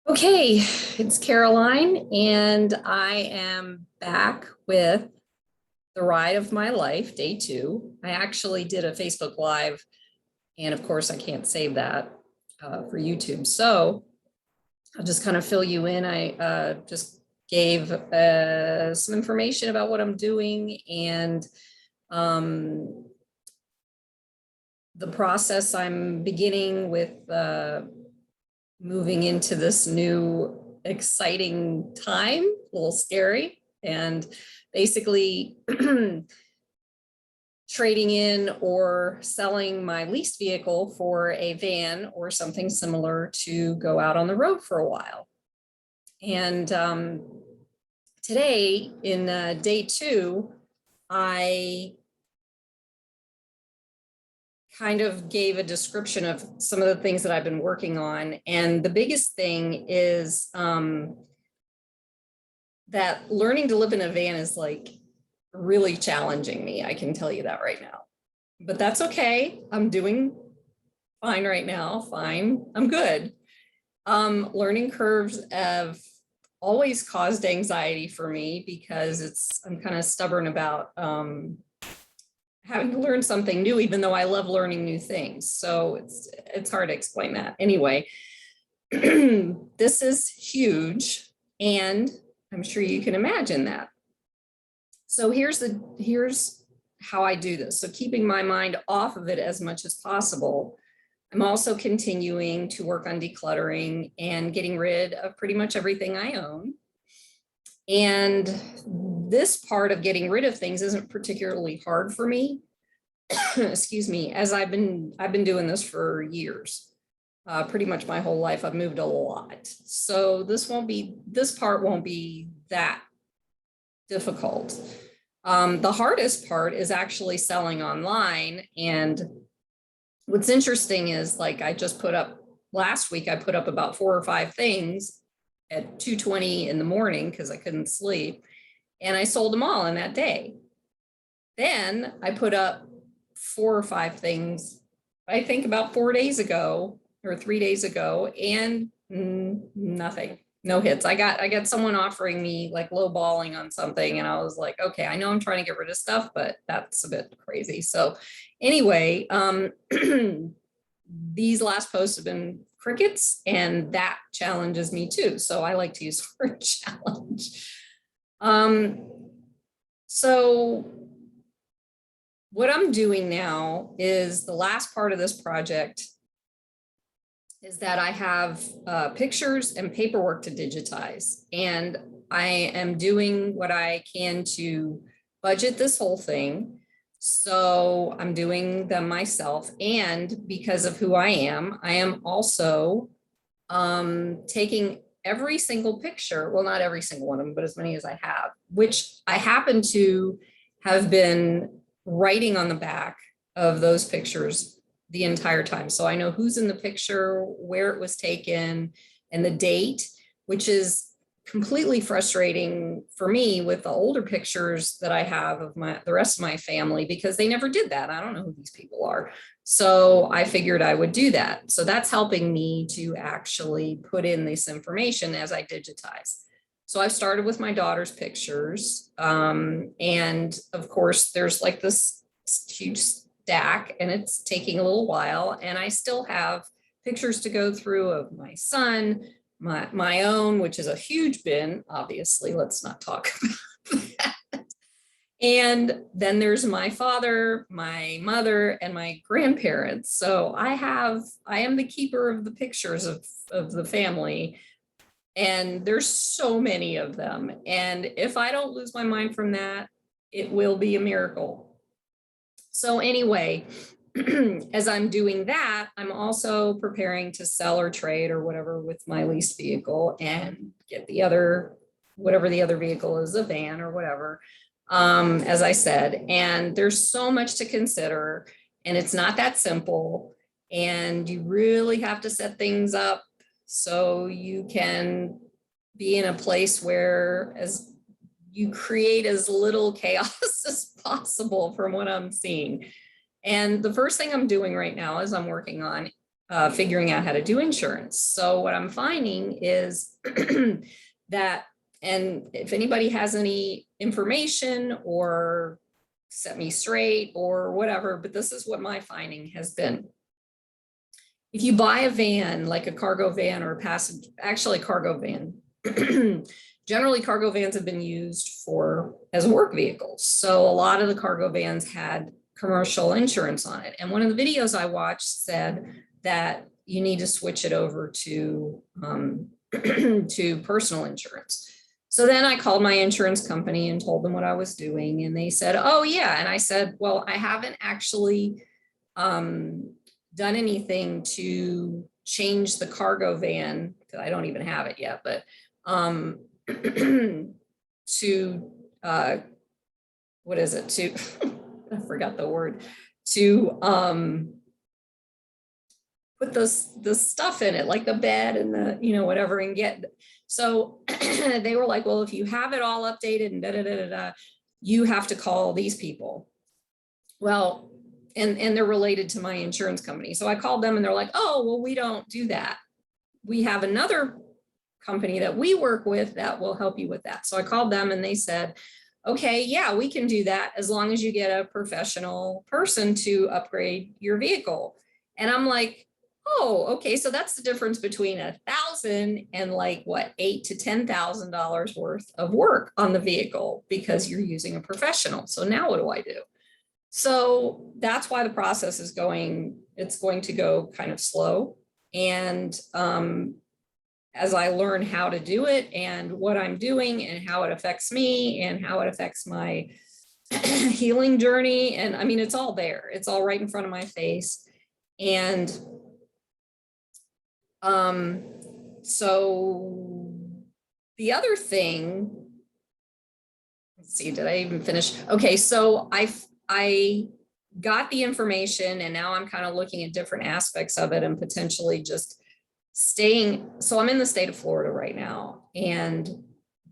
Okay, it's Caroline, and I am back with the ride of my life, day 2. I actually did a Facebook Live, and of course, I can't save that for YouTube. So I'll just kind of fill you in. I just gave some information about what I'm doing and the process I'm beginning with moving into this new exciting time, a little scary, and basically trading in or selling my leased vehicle for a van or something similar to go out on the road for a while. And today in day 2, I kind of gave a description of some of the things that I've been working on. And the biggest thing is that learning to live in a van is like really challenging me. I can tell you that right now, but that's okay. I'm doing fine right now. Fine. I'm good. Learning curves have always caused anxiety for me because I'm kind of stubborn about having to learn something new, even though I love learning new things. So it's hard to explain that. Anyway, this is huge, and I'm sure you can imagine that. So here's how I do this. So keeping my mind off of it as much as possible. I'm also continuing to work on decluttering and getting rid of pretty much everything I own. And this part of getting rid of things isn't particularly hard for me, excuse me, as I've been doing this for years. Pretty much my whole life. I've moved a lot. So this part won't be that difficult. The hardest part is actually selling online. And what's interesting is, like, I just put up last week, I put up about 4 or 5 things at 2:20 in the morning because I couldn't sleep, and I sold them all in that day. Then I put up 4 or 5 things, I think about 4 days ago or 3 days ago, and nothing, no hits. I got someone offering me like low balling on something, and I was like, okay, I know I'm trying to get rid of stuff, but that's a bit crazy. So anyway, these last posts have been crickets, and that challenges me too. So I like to use the word challenge. So what I'm doing now is the last part of this project is that I have pictures and paperwork to digitize, and I am doing what I can to budget this whole thing. So I'm doing them myself, and because of who I am also taking every single picture, well, not every single one of them, but as many as I have, which I happen to have been writing on the back of those pictures the entire time. So I know who's in the picture, where it was taken, and the date, which is completely frustrating for me with the older pictures that I have of the rest of my family, because they never did that. I don't know who these people are. So I figured I would do that. So that's helping me to actually put in this information as I digitize. So I've started with my daughter's pictures. And of course, there's like this huge stack, and it's taking a little while. And I still have pictures to go through of my son, my own, which is a huge bin, obviously. Let's not talk about that. And then there's my father, my mother, and my grandparents. So I am the keeper of the pictures of the family. And there's so many of them. And if I don't lose my mind from that, it will be a miracle. So anyway, as I'm doing that, I'm also preparing to sell or trade or whatever with my leased vehicle and get whatever the other vehicle is, a van or whatever, as I said. And there's so much to consider, and it's not that simple. And you really have to set things up so you can be in a place where as you create as little chaos as possible from what I'm seeing. And the first thing I'm doing right now is I'm working on figuring out how to do insurance. So what I'm finding is that, and if anybody has any information or set me straight or whatever, but this is what my finding has been. If you buy a van, like a cargo van or a passenger, actually cargo van, generally cargo vans have been used as work vehicles. So a lot of the cargo vans had commercial insurance on it. And one of the videos I watched said that you need to switch it over to, to personal insurance. So then I called my insurance company and told them what I was doing. And they said, oh yeah. And I said, well, I haven't actually done anything to change the cargo van, because I don't even have it yet, but to, what is it? To, I forgot the word, to put the stuff in it, like the bed and the, whatever, and get, so they were like, well, if you have it all updated and da, da, da, da, da, you have to call these people. Well, and they're related to my insurance company. So I called them and they're like, oh, well, we don't do that. We have another company that we work with that will help you with that. So I called them and they said, okay, yeah, we can do that as long as you get a professional person to upgrade your vehicle. And I'm like, oh, okay. So that's the difference between $1,000 and like what, $8,000 to $10,000 worth of work on the vehicle because you're using a professional. So now what do I do? So that's why the process is it's going to go kind of slow. And as I learn how to do it and what I'm doing and how it affects me and how it affects my healing journey. And I mean, it's all there. It's all right in front of my face. And so the other thing, let's see, did I even finish? Okay, so I got the information and now I'm kind of looking at different aspects of it and potentially just staying. So I'm in the state of Florida right now. And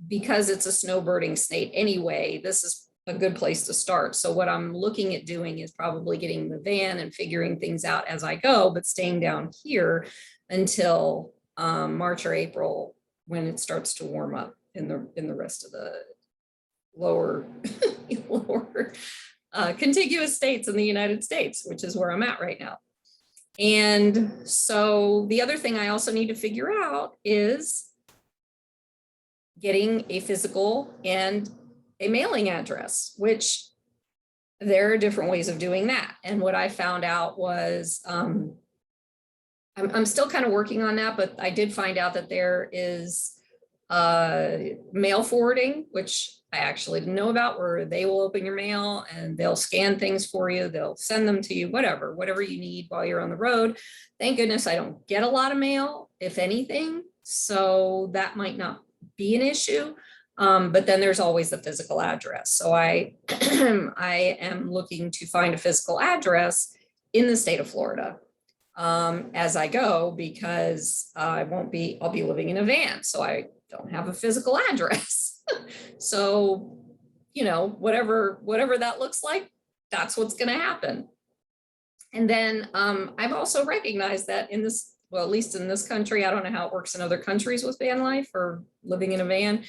because it's a snowbirding state anyway, this is a good place to start. So what I'm looking at doing is probably getting the van and figuring things out as I go, but staying down here until March or April when it starts to warm up in the rest of the lower contiguous states in the United States, which is where I'm at right now. And so the other thing I also need to figure out is getting a physical and a mailing address, which there are different ways of doing that. And what I found out was, I'm still kind of working on that, but I did find out that there is mail forwarding, which I actually didn't know about, where they will open your mail and they'll scan things for you. They'll send them to you, whatever you need while you're on the road. Thank goodness I don't get a lot of mail, if anything. So that might not be an issue. But then there's always the physical address. So I am looking to find a physical address in the state of Florida as I go, because I'll be living in a van. So I don't have a physical address. So, whatever that looks like, that's what's going to happen. And then I've also recognized that in this, well, at least in this country, I don't know how it works in other countries with van life or living in a van.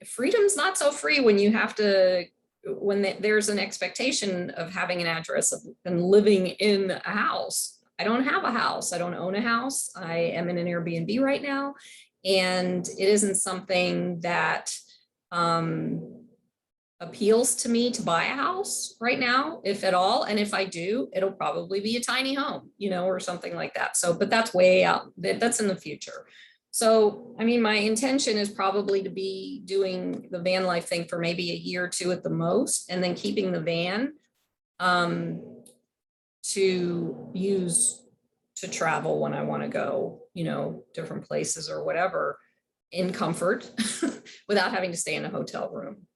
Freedom's not so free when you have to, there's an expectation of having an address and living in a house. I don't have a house. I don't own a house. I am in an Airbnb right now. And it isn't something that appeals to me to buy a house right now, if at all. And if I do, it'll probably be a tiny home, or something like that. So, but that's way out, that's in the future. So, I mean, my intention is probably to be doing the van life thing for maybe a year or two at the most, and then keeping the van to use to travel when I want to go, different places or whatever in comfort without having to stay in a hotel room.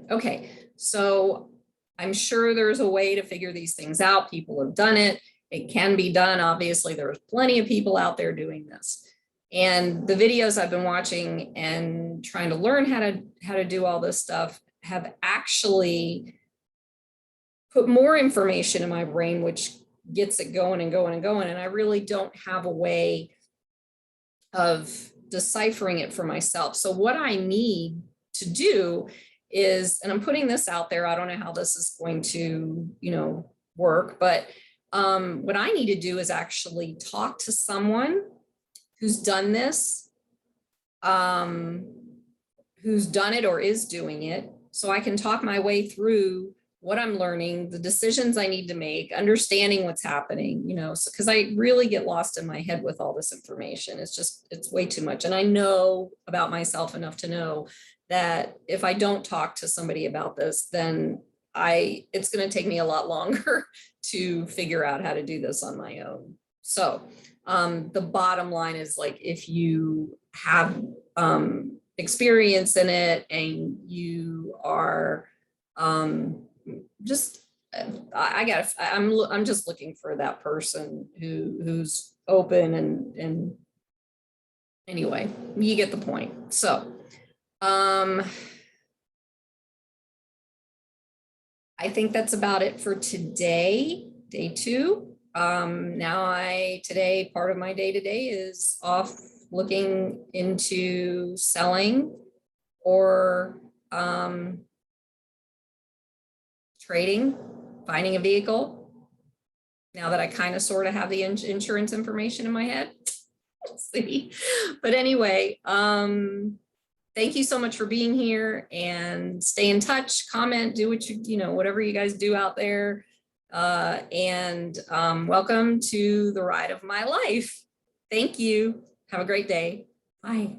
Okay, so I'm sure there's a way to figure these things out. People have done it. It can be done. Obviously, there's plenty of people out there doing this. And the videos I've been watching and trying to learn how to do all this stuff have actually put more information in my brain, which gets it going and going and going. And I really don't have a way of deciphering it for myself. So what I need to do is, and I'm putting this out there, I don't know how this is going to, work, but what I need to do is actually talk to someone who's done this, who's done it or is doing it, so I can talk my way through what I'm learning, the decisions I need to make, understanding what's happening, because I really get lost in my head with all this information. It's way too much. And I know about myself enough to know that if I don't talk to somebody about this, then it's going to take me a lot longer to figure out how to do this on my own. So the bottom line is, like, if you have experience in it and you are I'm just looking for that person who's open and anyway, you get the point. So I think that's about it for today, day 2. Today, part of my day-to-day is off looking into selling or trading, finding a vehicle. Now that I kind of sort of have the insurance information in my head. We'll see. But anyway, thank you so much for being here, and stay in touch, comment, do what whatever you guys do out there. And welcome to the ride of my life. Thank you. Have a great day. Bye.